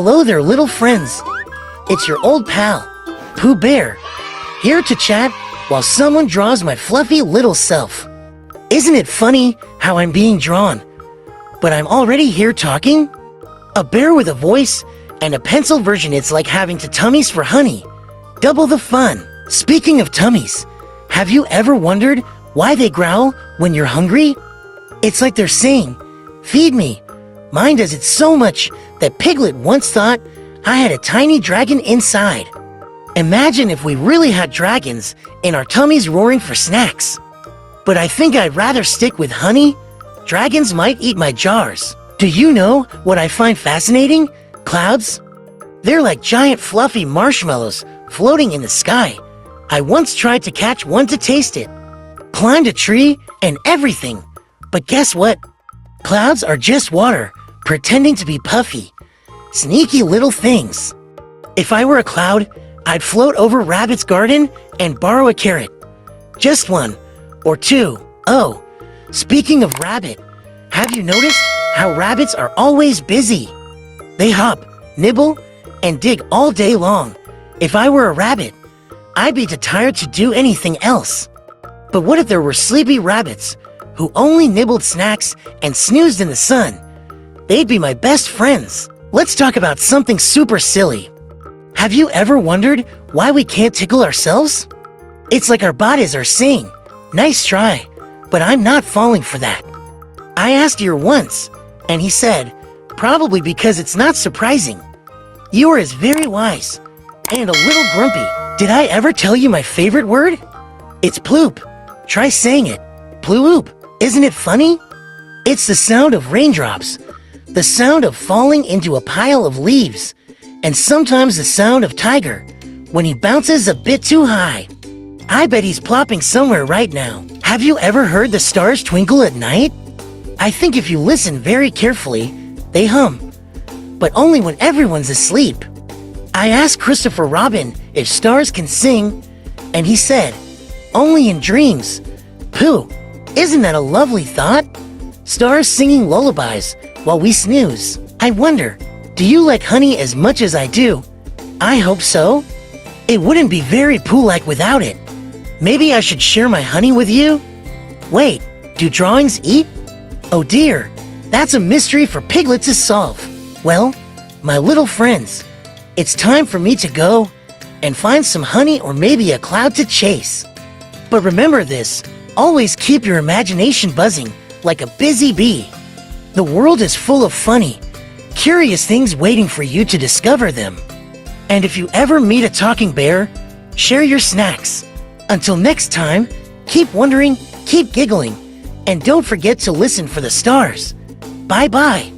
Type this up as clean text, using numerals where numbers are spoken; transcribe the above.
Hello there, little friends. It's your old pal, Pooh Bear, here to chat while someone draws my fluffy little self. Isn't it funny how I'm being drawn, but I'm already here talking? A bear with a voice and a pencil version. It's like having two tummies for honey. Double the fun. Speaking of tummies, have you ever wondered why they growl when you're hungry? It's like they're saying, "Feed me." Mine does it so much that Piglet once thought I had a tiny dragon inside. Imagine if we really had dragons in our tummies roaring for snacks. But I think I'd rather stick with honey. Dragons might eat my jars. Do you know what I find fascinating? Clouds? They're like giant fluffy marshmallows floating in the sky. I once tried to catch one to taste it. Climbed a tree and everything. But guess what? Clouds are just water, pretending to be puffy. Sneaky little things. If I were a cloud, I'd float over Rabbit's garden and borrow a carrot. Just one, or two. Oh, speaking of Rabbit, have you noticed how rabbits are always busy? They hop, nibble, and dig all day long. If I were a rabbit, I'd be too tired to do anything else. But what if there were sleepy rabbits who only nibbled snacks and snoozed in the sun? They'd be my best friends. Let's talk about something super silly. Have you ever wondered why we can't tickle ourselves? It's like our bodies are saying, "Nice try, but I'm not falling for that." I asked Ear once, and he said, "Probably because it's not surprising." Ear is very wise and a little grumpy. Did I ever tell you my favorite word? It's ploop. Try saying it. Ploop. Isn't it funny? It's the sound of raindrops, the sound of falling into a pile of leaves, and sometimes the sound of Tiger when he bounces a bit too high. I bet he's plopping somewhere right now. Have you ever heard the stars twinkle at night? I think if you listen very carefully, they hum, but only when everyone's asleep. I asked Christopher Robin if stars can sing, and he said, "Only in dreams." Pooh, isn't that a lovely thought? Stars singing lullabies while we snooze. I wonder, do you like honey as much as I do? I hope so. It wouldn't be very Pooh-like without it. Maybe I should share my honey with you? Wait, do drawings eat? Oh dear, that's a mystery for Piglet to solve. Well, my little friends, it's time for me to go and find some honey or maybe a cloud to chase. But remember this, always keep your imagination buzzing like a busy bee. The world is full of funny, curious things waiting for you to discover them. And if you ever meet a talking bear, share your snacks. Until next time, keep wondering, keep giggling, and don't forget to listen for the stars. Bye-bye.